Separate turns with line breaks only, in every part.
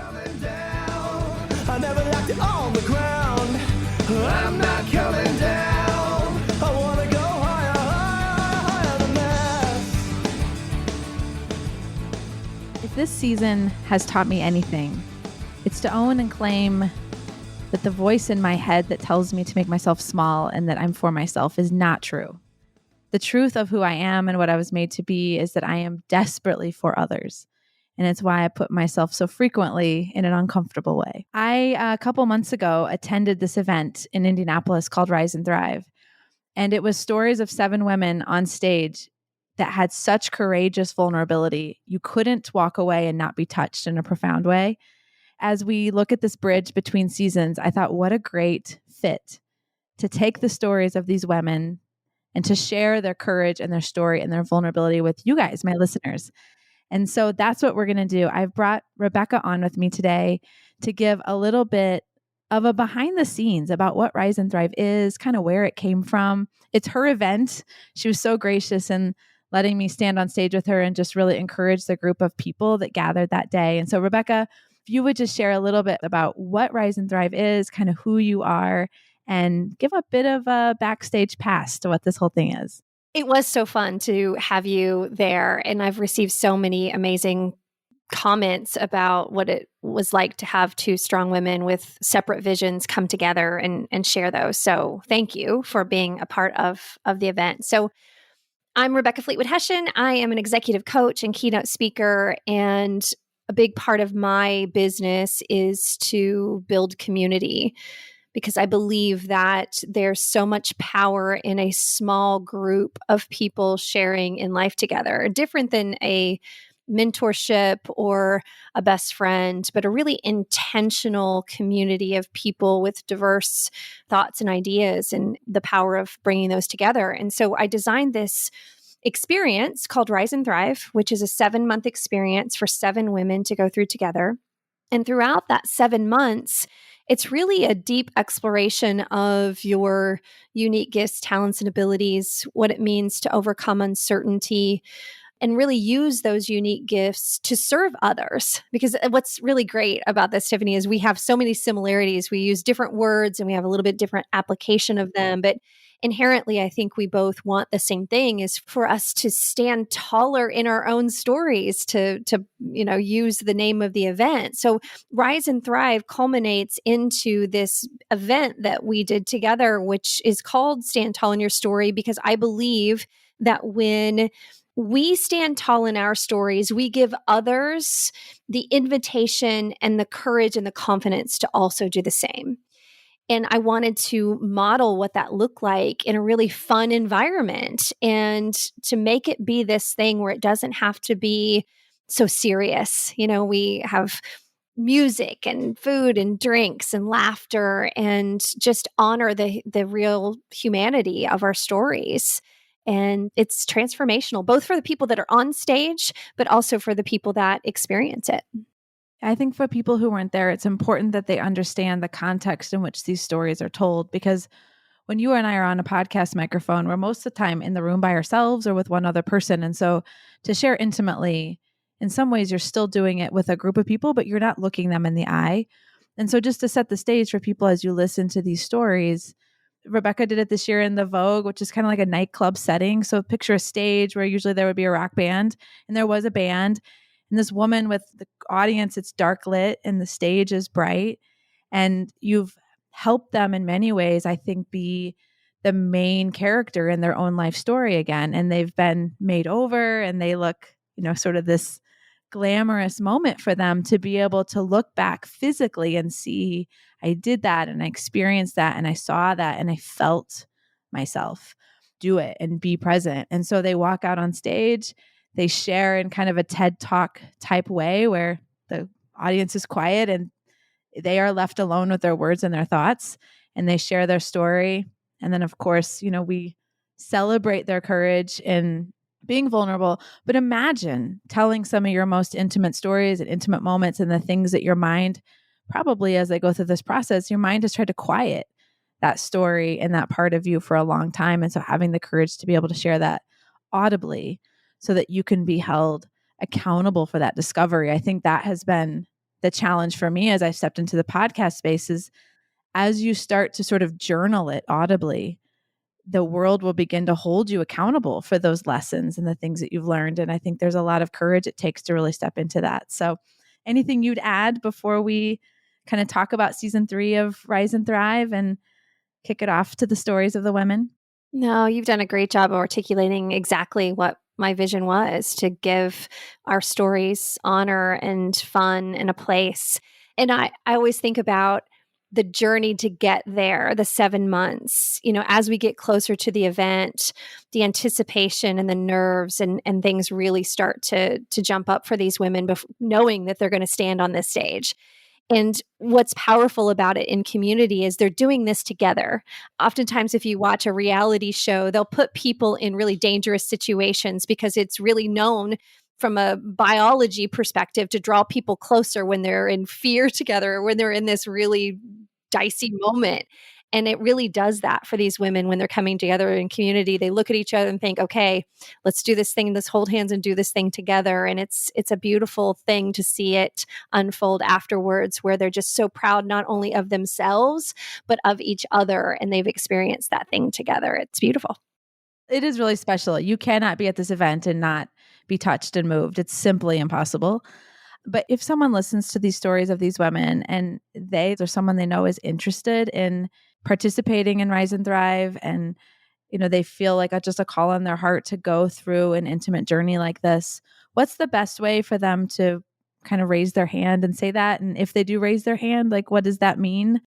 coming down. I never liked it on the ground. I'm not coming down. I want to go higher, higher, higher than that.
If this season has taught me anything, it's to own and claim that the voice in my head that tells me to make myself small and that I'm for myself is not true. The truth of who I am and what I was made to be is that I am desperately for others. And it's why I put myself so frequently in an uncomfortable way. I, a couple months ago, attended this event in Indianapolis called Rise and Thrive. And it was stories of 7 women on stage that had such courageous vulnerability. You couldn't walk away and not be touched in a profound way. As we look at this bridge between seasons, I thought, what a great fit to take the stories of these women and to share their courage and their story and their vulnerability with you guys, my listeners. And so that's what we're going to do. I've brought Rebecca on with me today to give a little bit of a behind the scenes about what Rise and Thrive is, kind of where it came from. It's her event. She was so gracious in letting me stand on stage with her and just really encourage the group of people that gathered that day. And so Rebecca, if you would just share a little bit about what Rise and Thrive is, kind of who you are, and give a bit of a backstage pass to what this whole thing is.
It was so fun to have you there. And I've received so many amazing comments about what it was like to have 2 strong women with separate visions come together and share those. So thank you for being a part of the event. So I'm Rebecca Fleetwood Hession. I am an executive coach and keynote speaker. And a big part of my business is to build community, because I believe that there's so much power in a small group of people sharing in life together, different than a mentorship or a best friend, but a really intentional community of people with diverse thoughts and ideas, and the power of bringing those together. And so I designed this experience called Rise and Thrive, which is a 7-month experience for 7 women to go through together. And throughout that 7 months, it's really a deep exploration of your unique gifts, talents, and abilities, what it means to overcome uncertainty, and really use those unique gifts to serve others. Because what's really great about this, Tiffany, is we have so many similarities. We use different words and we have a little bit different application of them, but inherently, I think we both want the same thing, is for us to stand taller in our own stories, to use the name of the event. So Rise and Thrive culminates into this event that we did together, which is called Stand Tall in Your Story, because I believe that when we stand tall in our stories, we give others the invitation and the courage and the confidence to also do the same. And I wanted to model what that looked like in a really fun environment, and to make it be this thing where it doesn't have to be so serious. We have music and food and drinks and laughter, and just honor the real humanity of our stories. And it's transformational, both for the people that are on stage, but also for the people that experience it.
I think for people who weren't there, it's important that they understand the context in which these stories are told, because when you and I are on a podcast microphone, we're most of the time in the room by ourselves or with one other person. And so to share intimately, in some ways, you're still doing it with a group of people, but you're not looking them in the eye. And so just to set the stage for people as you listen to these stories, Rebecca did it this year in the Vogue, which is kind of like a nightclub setting. So picture a stage where usually there would be a rock band, and there was a band. And this woman with the audience, it's dark lit and the stage is bright. And you've helped them in many ways, I think, be the main character in their own life story again. And they've been made over, and they look, sort of this glamorous moment for them to be able to look back physically and see, I did that and I experienced that and I saw that and I felt myself do it and be present. And so they walk out on stage. They share in kind of a TED Talk type way where the audience is quiet and they are left alone with their words and their thoughts, and they share their story. And then, of course, we celebrate their courage in being vulnerable. But imagine telling some of your most intimate stories and intimate moments and the things that your mind, probably as they go through this process, your mind has tried to quiet that story and that part of you for a long time. And so having the courage to be able to share that audibly so that you can be held accountable for that discovery. I think that has been the challenge for me as I stepped into the podcast space is as you start to sort of journal it audibly, the world will begin to hold you accountable for those lessons and the things that you've learned. And I think there's a lot of courage it takes to really step into that. So anything you'd add before we kind of talk about season 3 of Rise and Thrive and kick it off to the stories of the women?
No, you've done a great job of articulating exactly what my vision was, to give our stories honor and fun and a place. And I always think about the journey to get there, the 7 months, as we get closer to the event, the anticipation and the nerves and things really start to jump up for these women, knowing that they're going to stand on this stage. And what's powerful about it in community is they're doing this together. Oftentimes, if you watch a reality show, they'll put people in really dangerous situations because it's really known from a biology perspective to draw people closer when they're in fear together, or when they're in this really dicey moment. And it really does that for these women when they're coming together in community. They look at each other and think, okay, let's do this thing, let's hold hands and do this thing together. And it's a beautiful thing to see it unfold afterwards, where they're just so proud not only of themselves, but of each other. And they've experienced that thing together. It's beautiful.
It is really special. You cannot be at this event and not be touched and moved. It's simply impossible. But if someone listens to these stories of these women and or someone they know is interested in participating in Rise and Thrive, and they feel like just a call on their heart to go through an intimate journey like this, what's the best way for them to kind of raise their hand and say that? And if they do raise their hand, like, what does that mean?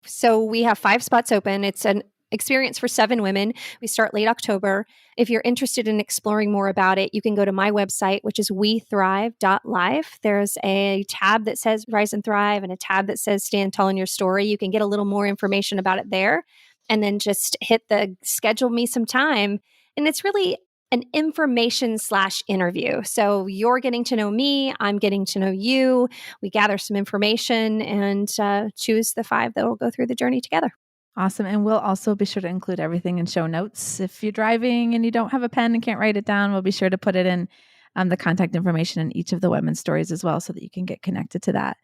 So we have 5 spots open. It's an experience for 7 women. We start late October. If you're interested in exploring more about it, you can go to my website, which is wethrive.life. There's a tab that says Rise and Thrive and a tab that says Stand Tall in Your Story. You can get a little more information about it there, and then just hit the schedule me some time. And it's really an information/interview. So you're getting to know me, I'm getting to know you. We gather some information and choose the 5 that will go through the journey together.
Awesome. And we'll also be sure to include everything in show notes. If you're driving and you don't have a pen and can't write it down, we'll be sure to put it in the contact information in each of the women's stories as well, so that you can get connected to that.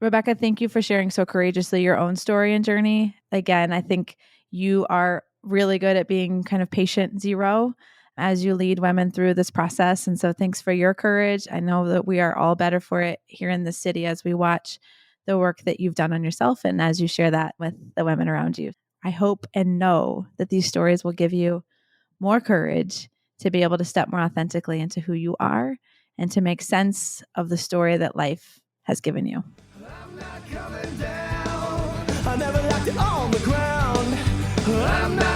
Rebecca, thank you for sharing so courageously your own story and journey. Again, I think you are really good at being kind of patient zero as you lead women through this process. And so thanks for your courage. I know that we are all better for it here in the city as we watch the work that you've done on yourself and as you share that with the women around you. I hope and know that these stories will give you more courage to be able to step more authentically into who you are and to make sense of the story that life has given you.
I'm not coming down. I never liked it on the ground. I'm not